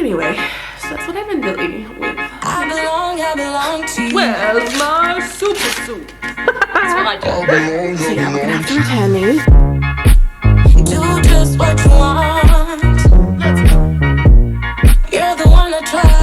Anyway, so that's what I've been doing with. I belong to you. Where's my super suit? That's what I do. So yeah, we're gonna have to return these. Do just what you want. Let's go. You're the one I trust.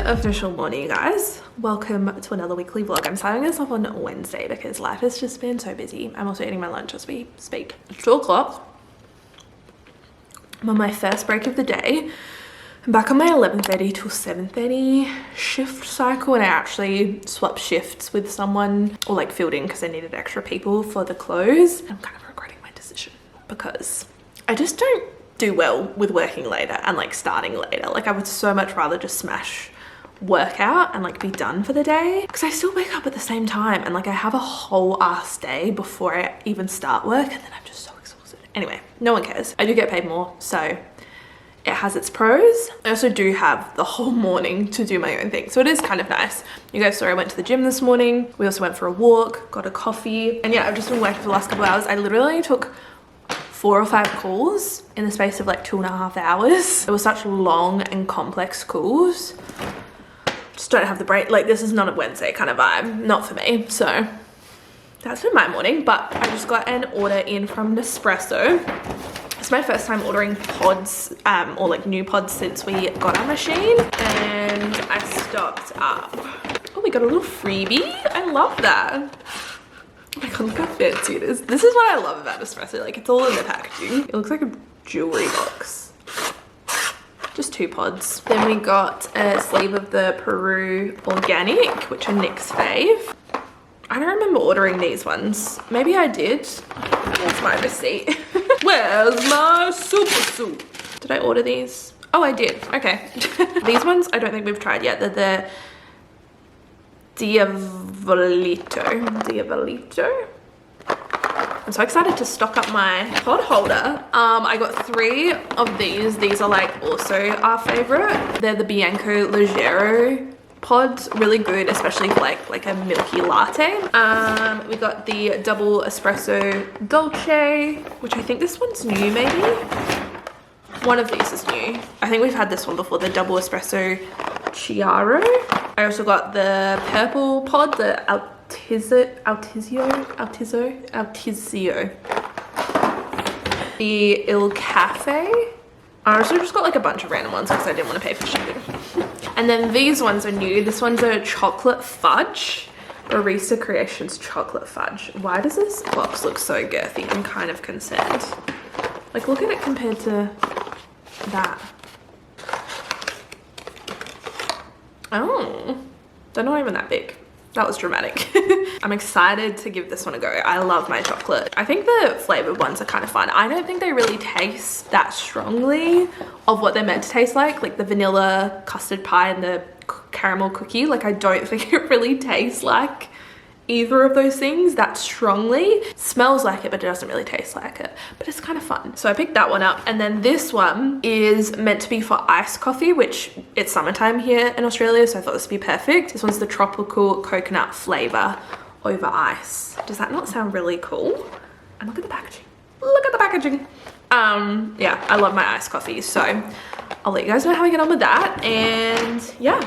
Official morning, guys. Welcome to another weekly vlog. I'm starting this off on Wednesday because life has just been so busy. I'm also eating my lunch as we speak. It's 2 o'clock. I'm on my first break of the day. I'm back on my 11:30 till 7:30 shift cycle, and I actually swapped shifts with someone, or like filled in because I needed extra people for the close. I'm kind of regretting my decision because I just don't do well with working later and like starting later. Like I would so much rather just smash workout and like be done for the day, because I still wake up at the same time and like I have a whole ass day before I even start work, and then I'm just so exhausted. Anyway, no one cares. I do get paid more, so it has its pros. I also do have the whole morning to do my own thing, so it is kind of nice. You guys saw I went to the gym this morning. We also went for a walk, got a coffee, and yeah, I've just been working for the last couple of hours. I literally took 4 or 5 calls in the space of like 2.5 hours. It was such long and complex calls. Just don't have the break. Like, this is not a Wednesday kind of vibe, not for me. So that's been my morning. But I just got an order in from Nespresso. It's my first time ordering pods, or like new pods, since we got our machine, and I stocked up. Oh, we got a little freebie. I love that. Oh my god, look how fancy it is. This is what I love about Nespresso. Like, it's all in the packaging. It looks like a jewelry box. Just 2 pods. Then we got a sleeve of the Peru Organic, which are Nick's fave. I don't remember ordering these ones. Maybe I did. Here's my receipt. Where's my super suit? Did I order these? Oh, I did. Okay. These ones I don't think we've tried yet. They're the Diavolito. I'm so excited to stock up my pod holder. I got 3 of these. These are like also our favorite. They're the Bianco Leggero pods. Really good, especially for like a milky latte. We got the double espresso dolce, which I think this one's new maybe. One of these is new. I think we've had this one before, the double espresso Chiaro. I also got the purple pod, the Altizio. The Il Cafe. I also just got like a bunch of random ones because I didn't want to pay for shipping. And then these ones are new. This one's a chocolate fudge. Barista Creations chocolate fudge. Why does this box look so girthy? I'm kind of concerned. Like, look at it compared to that. Oh, they're not even that big. That was dramatic. I'm excited to give this one a go. I love my chocolate. I think the flavored ones are kind of fun. I don't think they really taste that strongly of what they're meant to taste like the vanilla custard pie and the caramel cookie. Like, I don't think it really tastes like either of those things that strongly. It smells like it, but it doesn't really taste like it, but it's kind of fun. So I picked that one up. And then this one is meant to be for iced coffee, which it's summertime here in Australia, so I thought this would be perfect. This one's the tropical coconut flavor over ice. Does that not sound really cool? And look at the packaging. Look at the packaging. Yeah, I love my iced coffee, so I'll let you guys know how I get on with that. And yeah,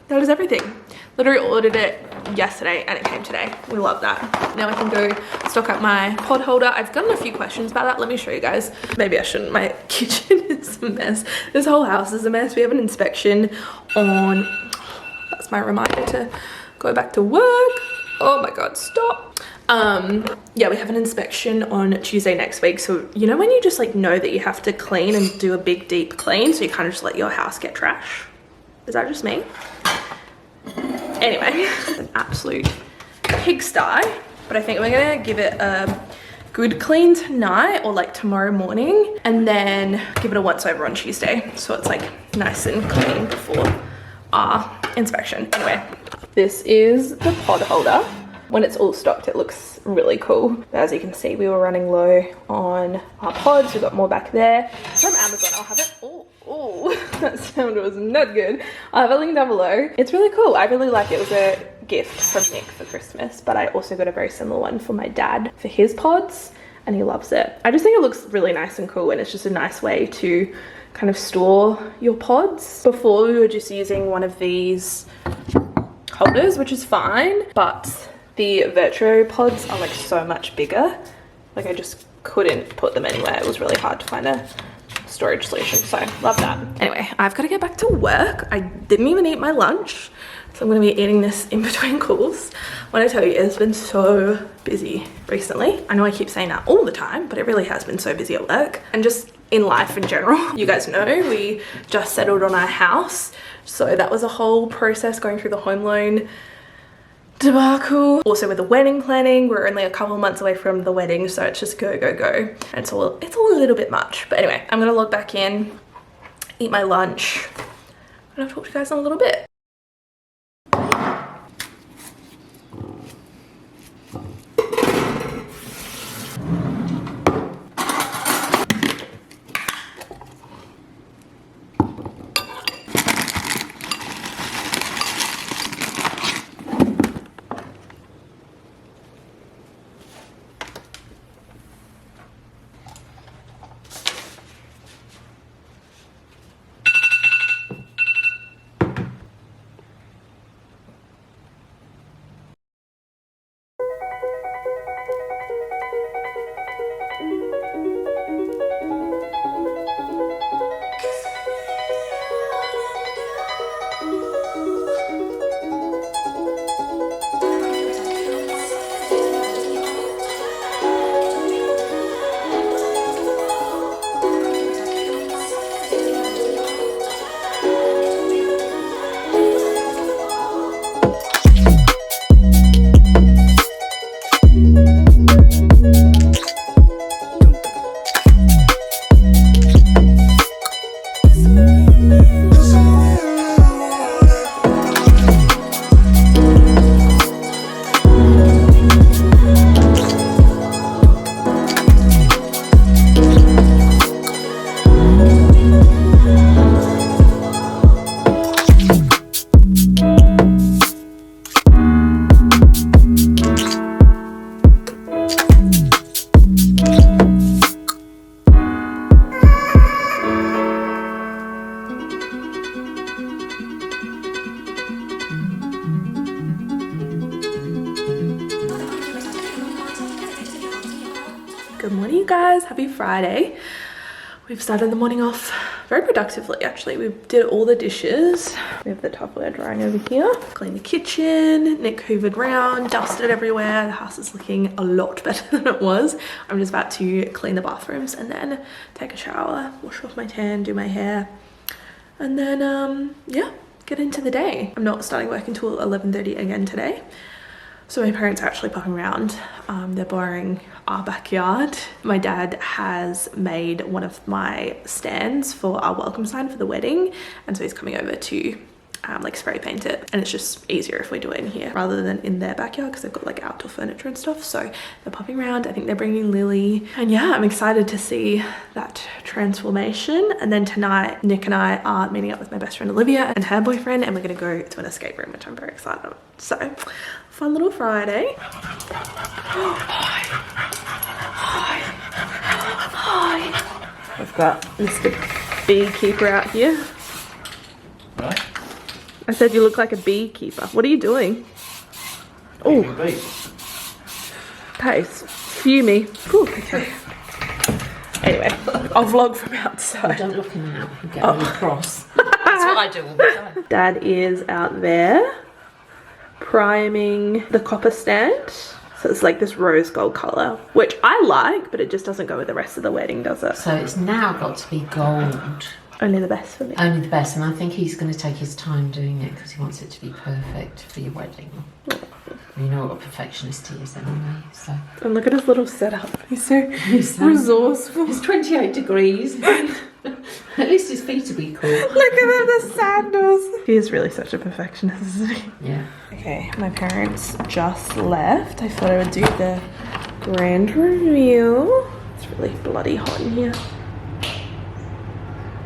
that is everything. Literally ordered it yesterday and it came today. We love that. Now I can go stock up my pod holder. I've gotten a few questions about that. Let me show you guys. Maybe I shouldn't. My kitchen is a mess. This whole house is a mess. We have an inspection on, that's my reminder to go back to work. Oh my god, stop. Yeah, we have an inspection on Tuesday next week. So you know when you just like know that you have to clean and do a big deep clean, so you kind of just let your house get trash? Is that just me? Anyway, an absolute pigsty, but I think we're gonna give it a good clean tonight or like tomorrow morning, and then give it a once over on Tuesday, so it's like nice and clean before our inspection. Anyway, this is the pod holder. When it's all stocked, it looks really cool. But as you can see, we were running low on our pods. We got more back there from Amazon. I'll have it. Oh, that sound was not good. I'll have a link down below. It's really cool. I really like it. It was a gift from Nick for Christmas, but I also got a very similar one for my dad for his pods, and he loves it. I just think it looks really nice and cool, and it's just a nice way to kind of store your pods. Before, we were just using one of these holders, which is fine, but the Virtuo pods are like so much bigger. Like I just couldn't put them anywhere. It was really hard to find a storage solution, so love that. Anyway, I've got to get back to work. I didn't even eat my lunch, so I'm going to be eating this in between calls. When I tell you, it's been so busy recently. I know I keep saying that all the time, but it really has been so busy at work and just in life in general. You guys know we just settled on our house, so that was a whole process going through the home loan debacle. Also with the wedding planning, we're only a couple months away from the wedding, so it's just go, go, go. And it's all a little bit much. But anyway, I'm gonna log back in, eat my lunch, and I'll talk to you guys in a little bit. Good morning, you guys. Happy Friday. We've started the morning off very productively, actually. We did all the dishes. We have the Tupperware drying over here. Cleaned the kitchen. Nick hoovered around, dusted everywhere. The house is looking a lot better than it was. I'm just about to clean the bathrooms and then take a shower, wash off my tan, do my hair, and then, yeah, get into the day. I'm not starting work until 11:30 again today. So my parents are actually popping around. They're borrowing our backyard. My dad has made one of my stands for our welcome sign for the wedding, and so he's coming over to like spray paint it, and it's just easier if we do it in here rather than in their backyard because they've got like outdoor furniture and stuff. So they're popping around. I think they're bringing Lily, and yeah, I'm excited to see that transformation. And then tonight Nick and I are meeting up with my best friend Olivia and her boyfriend, and we're gonna go to an escape room, which I'm very excited about. So fun little Friday. Hi. I've got Mr. Beekeeper out here. Right. I said you look like a beekeeper. What are you doing? Oh, pace. Fumey. Ooh, okay. Anyway, I'll vlog from outside. Don't look in there. You get really cross. That's what I do all the time. Dad is out there priming the copper stand. So it's like this rose gold colour, which I like, but it just doesn't go with the rest of the wedding, does it? So it's now got to be gold. Only the best for me. Only the best, and I think he's going to take his time doing it because he wants it to be perfect for your wedding. You know what a perfectionist he is anyway, so. And look at his little setup. He's so resourceful. It's 28 degrees. At least his feet will be cool. Look at them, the sandals. He is really such a perfectionist, isn't he? Yeah. Okay, my parents just left. I thought I would do the grand reveal. It's really bloody hot in here.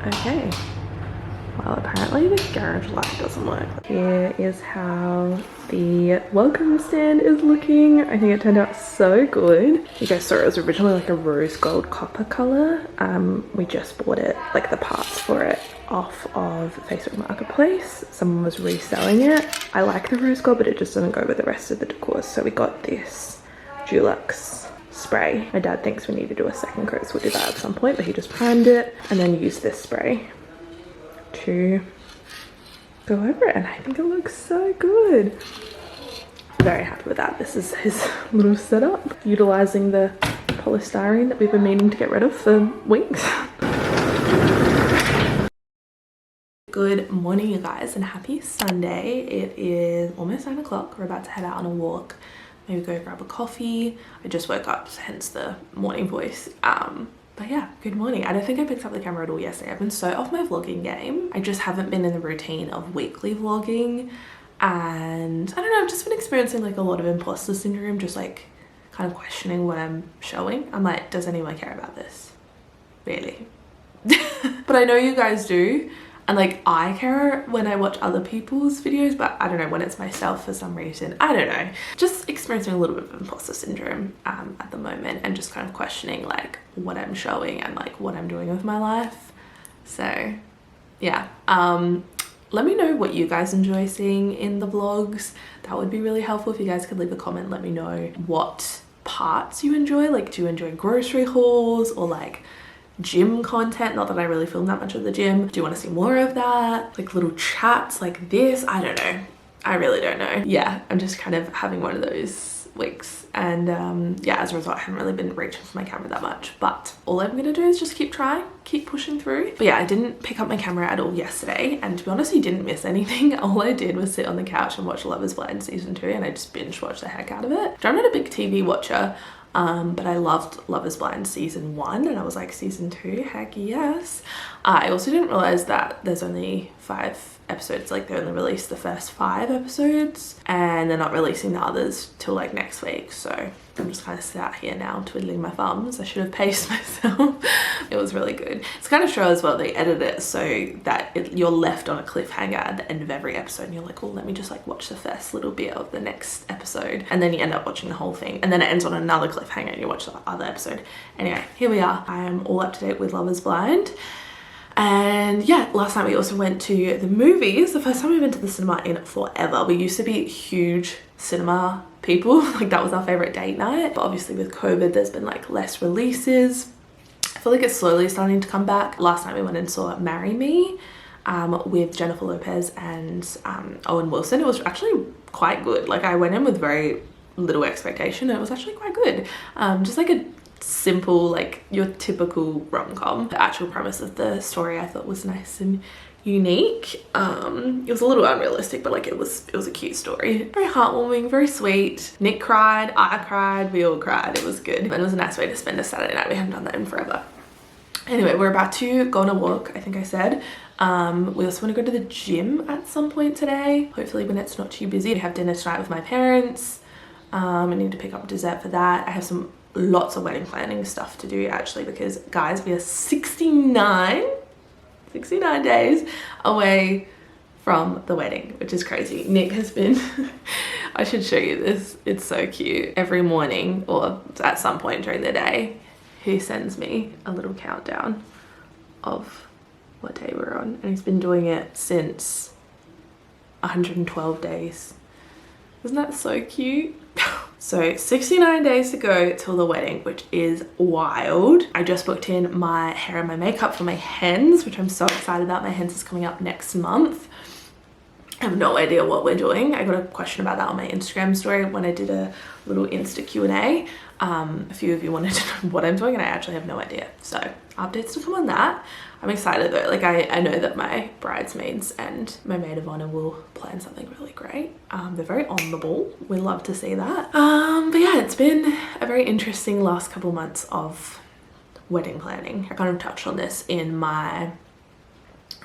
Okay. Well, apparently the garage light doesn't work. Here is how the welcome stand is looking. I think it turned out so good. You guys saw it was originally like a rose gold copper color. We just bought it, like the parts for it, off of Facebook Marketplace. Someone was reselling it. I like the rose gold, but it just doesn't go with the rest of the decor. So we got this Dulux spray. My dad thinks we need to do a second coat, so we'll do that at some point, but he just primed it and then used this spray to go over it, and I think it looks so good. Very happy with that. This is his little setup, utilizing the polystyrene that we've been meaning to get rid of for weeks. Good morning, you guys, and happy Sunday. It is almost 9 o'clock. We're about to head out on a walk, maybe go grab a coffee. I just woke up, hence the morning voice. But yeah, good morning. I don't think I picked up the camera at all yesterday. I've been so off my vlogging game. I just haven't been in the routine of weekly vlogging, and I don't know, I've just been experiencing like a lot of imposter syndrome, just like kind of questioning what I'm showing. I'm like, does anyone care about this? Really? But I know you guys do. And like, I care when I watch other people's videos, but I don't know, when it's myself for some reason, I don't know. Just experiencing a little bit of imposter syndrome at the moment, and just kind of questioning like what I'm showing and like what I'm doing with my life. So yeah, let me know what you guys enjoy seeing in the vlogs. That would be really helpful if you guys could leave a comment. Let me know what parts you enjoy. Like, do you enjoy grocery hauls or like gym content? Not that I really film that much of the gym. Do you want to see more of that? Like little chats like this? I don't know. I really don't know. Yeah, I'm just kind of having one of those weeks, and yeah, as a result I haven't really been reaching for my camera that much, but all I'm gonna do is just keep trying, keep pushing through. But yeah, I didn't pick up my camera at all yesterday, and to be honest, you didn't miss anything. All I did was sit on the couch and watch Love is Blind season 2, and I just binge watched the heck out of it. I'm not a big TV watcher, but I loved Love is Blind season 1, and I was like, season 2, heck yes. I also didn't realize that there's only 5 episodes, like they only released the first 5 episodes and they're not releasing the others till like next week. So I'm just kind of sat here now twiddling my thumbs. I should have paced myself. It was really good. It's kind of show as well, they edit it so that you're left on a cliffhanger at the end of every episode, and you're like, oh, let me just like watch the first little bit of the next episode, and then you end up watching the whole thing, and then it ends on another cliffhanger and you watch the other episode. Anyway, here we are. I am all up to date with Love is Blind. And yeah, last night we also went to the movies. The first time we've been to the cinema in forever. We used to be huge cinema people. Like that was our favorite date night. But obviously with COVID, there's been like less releases. I feel like it's slowly starting to come back. Last night we went and saw Marry Me with Jennifer Lopez and Owen Wilson. It was actually quite good. Like I went in with very little expectation, and it was actually quite good. Just like a simple, like your typical rom-com. The actual premise of the story I thought was nice and unique. It was a little unrealistic, but like it was a cute story. Very heartwarming, very sweet. Nick cried, I cried, we all cried. It was good, and it was a nice way to spend a Saturday night. We haven't done that in forever. Anyway, we're about to go on a walk, I think I said. We also want to go to the gym at some point today, hopefully when it's not too busy. I have dinner tonight with my parents. I need to pick up dessert for that. I have lots of wedding planning stuff to do actually, because guys, we are 69 days away from the wedding, which is crazy. Nick has been I should show you this, it's so cute. Every morning or at some point during the day, he sends me a little countdown of what day we're on, and he's been doing it since 112 days. Isn't that so cute? So 69 days to go till the wedding, which is wild. I just booked in my hair and my makeup for my hens, which I'm so excited about. My hens is coming up next month. I have no idea what we're doing. I got a question about that on my Instagram story when I did a little Insta Q&A. A few of you wanted to know what I'm doing and I actually have no idea. So updates to come on that. I'm excited though. Like I know that my bridesmaids and my maid of honor will plan something really great. They're very on the ball. We love to see that. But yeah, it's been a very interesting last couple months of wedding planning. I kind of touched on this on my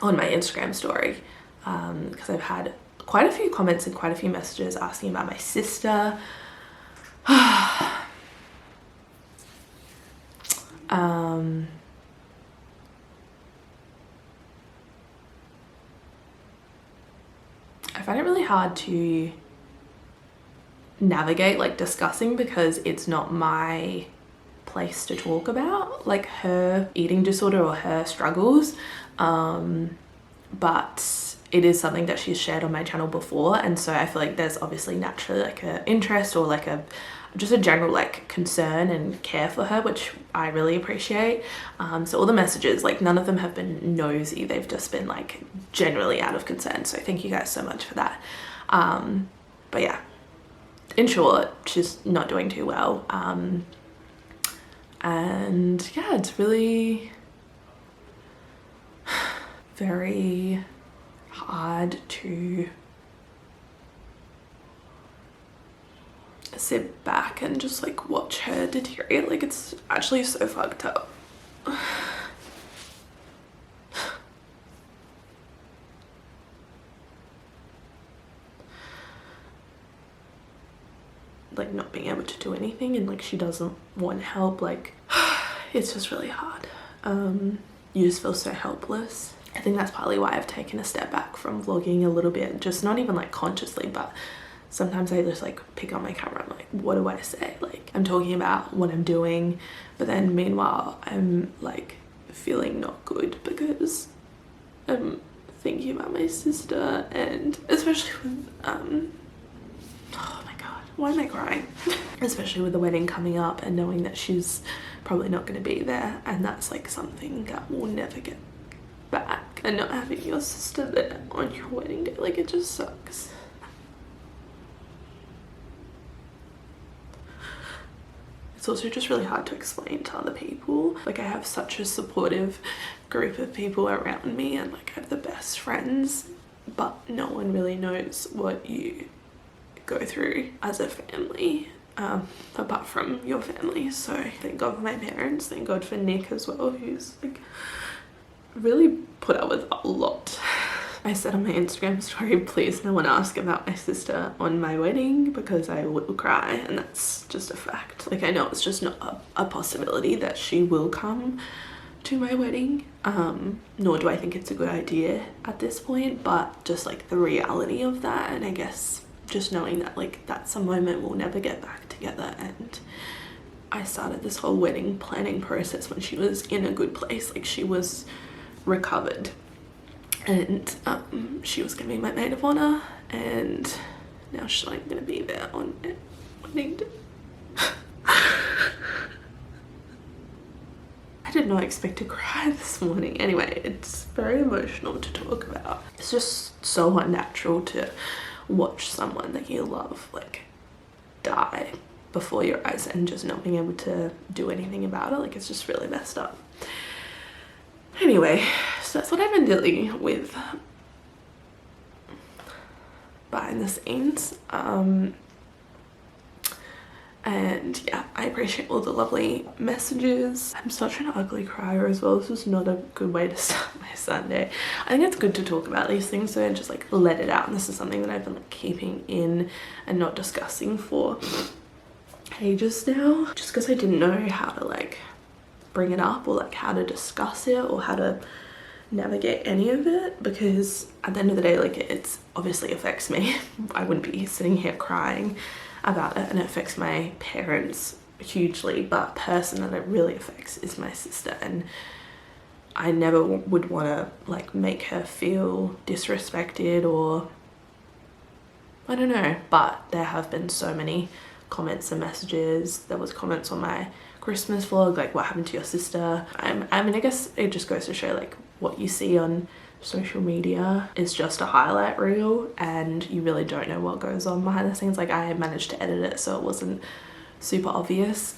Instagram story. Because I've had quite a few comments and quite a few messages asking about my sister. I find it really hard to navigate like discussing because it's not my place to talk about like her eating disorder or her struggles, but it is something that she's shared on my channel before, and so I feel like there's obviously naturally like a interest or like just a general like concern and care for her, which I really appreciate. So all the messages, like none of them have been nosy, they've just been like generally out of concern, so thank you guys so much for that. But yeah, in short, she's not doing too well, and yeah, it's really very hard to sit back and just like watch her deteriorate. Like it's actually so fucked up. Like not being able to do anything and like she doesn't want help, like it's just really hard. You just feel so helpless. I think that's partly why I've taken a step back from vlogging a little bit, just not even like consciously, but sometimes I just like pick up my camera, I'm like, what do I say? Like I'm talking about what I'm doing, but then meanwhile I'm like feeling not good because I'm thinking about my sister, and especially with oh my god, why am I crying? Especially with the wedding coming up and knowing that she's probably not going to be there, and that's like something that will never get back, and not having your sister there on your wedding day, like it just sucks. It's also just really hard to explain to other people. Like I have such a supportive group of people around me and like I have the best friends, but no one really knows what you go through as a family, apart from your family. So thank God for my parents, thank God for Nick as well, who's like really put up with a lot. I said on my Instagram story, please no one ask about my sister on my wedding because I will cry, and that's just a fact. Like I know it's just not a possibility that she will come to my wedding, nor do I think it's a good idea at this point, but just like the reality of that, and I guess just knowing that like that's a moment we'll never get back together. And I started this whole wedding planning process when she was in a good place, like she was recovered, and she was gonna be my maid of honor, and now she's not gonna be there on wedding day. I did not expect to cry this morning. Anyway, it's very emotional to talk about. It's just so unnatural to watch someone that you love like die before your eyes and just not being able to do anything about it. Like it's just really messed up. Anyway, so that's what I've been dealing with behind the scenes. And yeah, I appreciate all the lovely messages. I'm such an ugly crier as well. This was not a good way to start my Sunday. I think it's good to talk about these things so and just like let it out. And this is something that I've been like keeping in and not discussing for ages now, just because I didn't know how to like bring it up or like how to discuss it or how to navigate any of it, because at the end of the day, like it's obviously affects me. I wouldn't be sitting here crying about it, and it affects my parents hugely, but the person that it really affects is my sister, and I never would want to like make her feel disrespected, or I don't know. But there have been so many comments and messages. There was comments on my Christmas vlog like, what happened to your sister? I mean, I guess it just goes to show like what you see on social media is just a highlight reel and you really don't know what goes on behind the scenes. Like I managed to edit it so it wasn't super obvious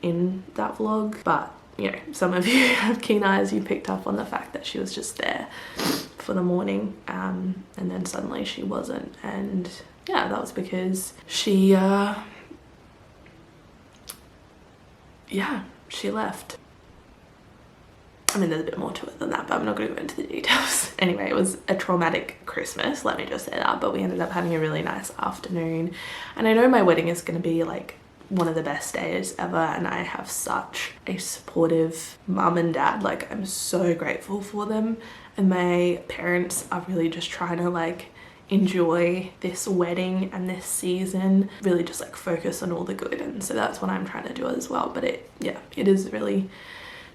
in that vlog, but you know, some of you have keen eyes, you picked up on the fact that she was just there for the morning and then suddenly she wasn't. And yeah, that was because she she left. I mean, there's a bit more to it than that, but I'm not going to go into the details. Anyway, it was a traumatic Christmas, let me just say that, but we ended up having a really nice afternoon. And I know my wedding is going to be like one of the best days ever, and I have such a supportive mum and dad. Like I'm so grateful for them, and my parents are really just trying to like enjoy this wedding and this season, really just like focus on all the good, and so that's what I'm trying to do as well. But it is really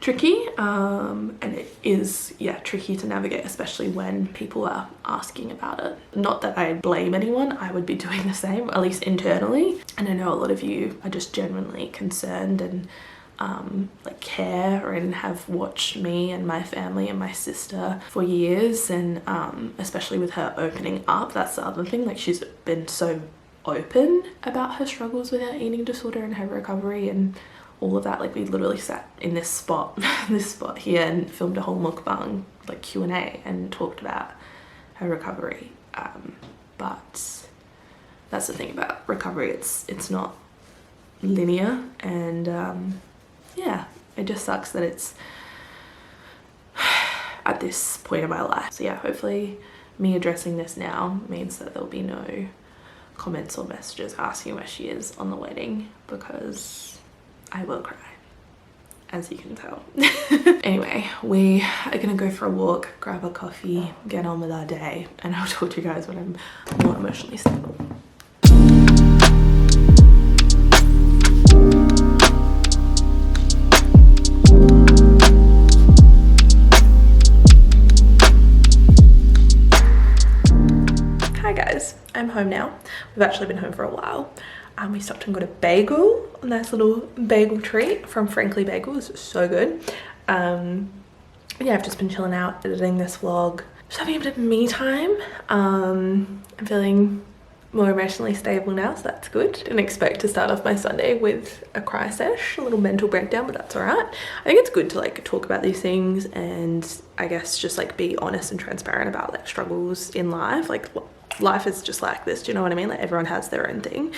tricky and it is tricky to navigate, especially when people are asking about it. Not that I blame anyone, I would be doing the same, at least internally. And I know a lot of you are just genuinely concerned and like care and have watched me and my family and my sister for years, and especially with her opening up, that's the other thing. Like she's been so open about her struggles with her eating disorder and her recovery and all of that. Like we literally sat in this spot here and filmed a whole mukbang, like Q&A, and talked about her recovery. But that's the thing about recovery, it's not linear, and yeah, it just sucks that it's at this point in my life. So yeah, hopefully me addressing this now means that there'll be no comments or messages asking where she is on the wedding, because I will cry, as you can tell. Anyway, we are gonna go for a walk, grab a coffee, get on with our day, and I'll talk to you guys when I'm more emotionally stable. Hi guys, I'm home now. We've actually been home for a while. We stopped and got a bagel, a nice little bagel treat from Frankly Bagels. It's so good. Yeah, I've just been chilling out, editing this vlog, just having a bit of me time. I'm feeling more emotionally stable now, so that's good. Didn't expect to start off my Sunday with a cry sesh, a little mental breakdown, but that's all right. I think it's good to like talk about these things and I guess just like be honest and transparent about like struggles in life. Like life is just like this, do you know what I mean? Like everyone has their own thing.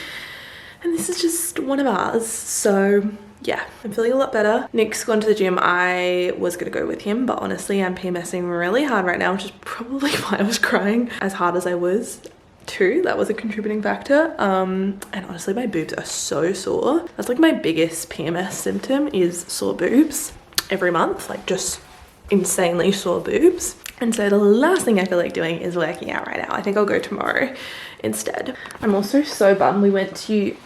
And this is just one of ours. So yeah, I'm feeling a lot better. Nick's gone to the gym. I was gonna go with him, but honestly, I'm PMSing really hard right now, which is probably why I was crying as hard as I was too. That was a contributing factor. And honestly, my boobs are so sore. That's like my biggest PMS symptom, is sore boobs every month, like just insanely sore boobs. And so the last thing I feel like doing is working out right now. I think I'll go tomorrow instead. I'm also so bummed. We went to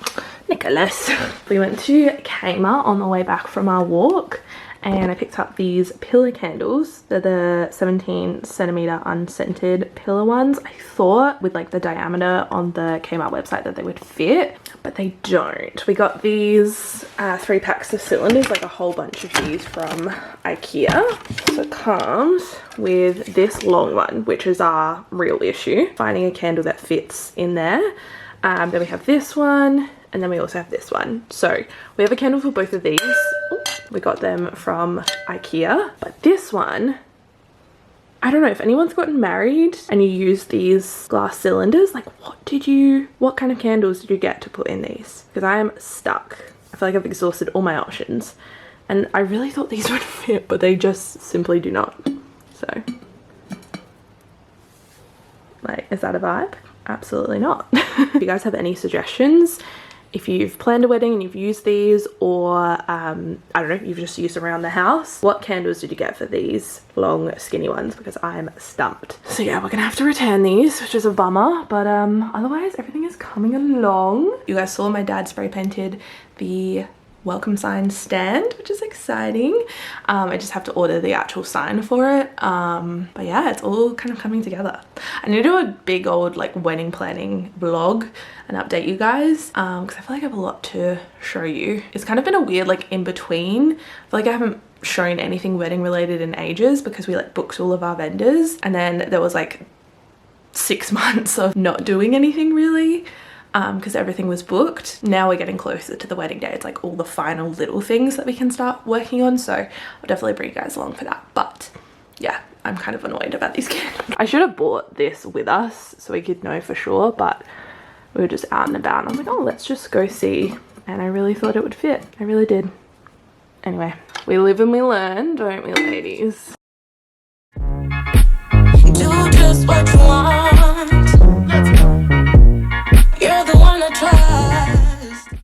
Nicholas. We went to Kmart on the way back from our walk, and I picked up these pillar candles. They're the 17 centimeter unscented pillar ones. I thought with like the diameter on the Kmart website that they would fit, but they don't. We got these 3 packs of cylinders, like a whole bunch of these from IKEA. So it comes with this long one, which is our real issue, finding a candle that fits in there. Then we have this one, and then we also have this one. So we have a candle for both of these. Ooh, we got them from IKEA, but this one, I don't know if anyone's gotten married and you use these glass cylinders, like what kind of candles did you get to put in these? Because I am stuck. I feel like I've exhausted all my options, and I really thought these would fit, but they just simply do not. So like, is that a vibe? Absolutely not. If you guys have any suggestions, if you've planned a wedding and you've used these, or I don't know, you've just used around the house, what candles did you get for these long skinny ones? Because I'm stumped. So yeah, we're gonna have to return these, which is a bummer, but otherwise everything is coming along. You guys saw my dad spray painted the welcome sign stand, which is exciting. I just have to order the actual sign for it, but yeah, it's all kind of coming together. I need to do a big old like wedding planning vlog and update you guys, because I feel like I have a lot to show you. It's kind of been a weird like in between. I feel like I haven't shown anything wedding related in ages because we like booked all of our vendors, and then there was like 6 months of not doing anything really because everything was booked. Now we're getting closer to the wedding day. It's like all the final little things that we can start working on, so I'll definitely bring you guys along for that. But yeah, I'm kind of annoyed about these candles. I should have bought this with us so we could know for sure, but we were just out and about and I'm like, oh, let's just go see, and I really thought it would fit. I really did. Anyway, we live and we learn, don't we, ladies?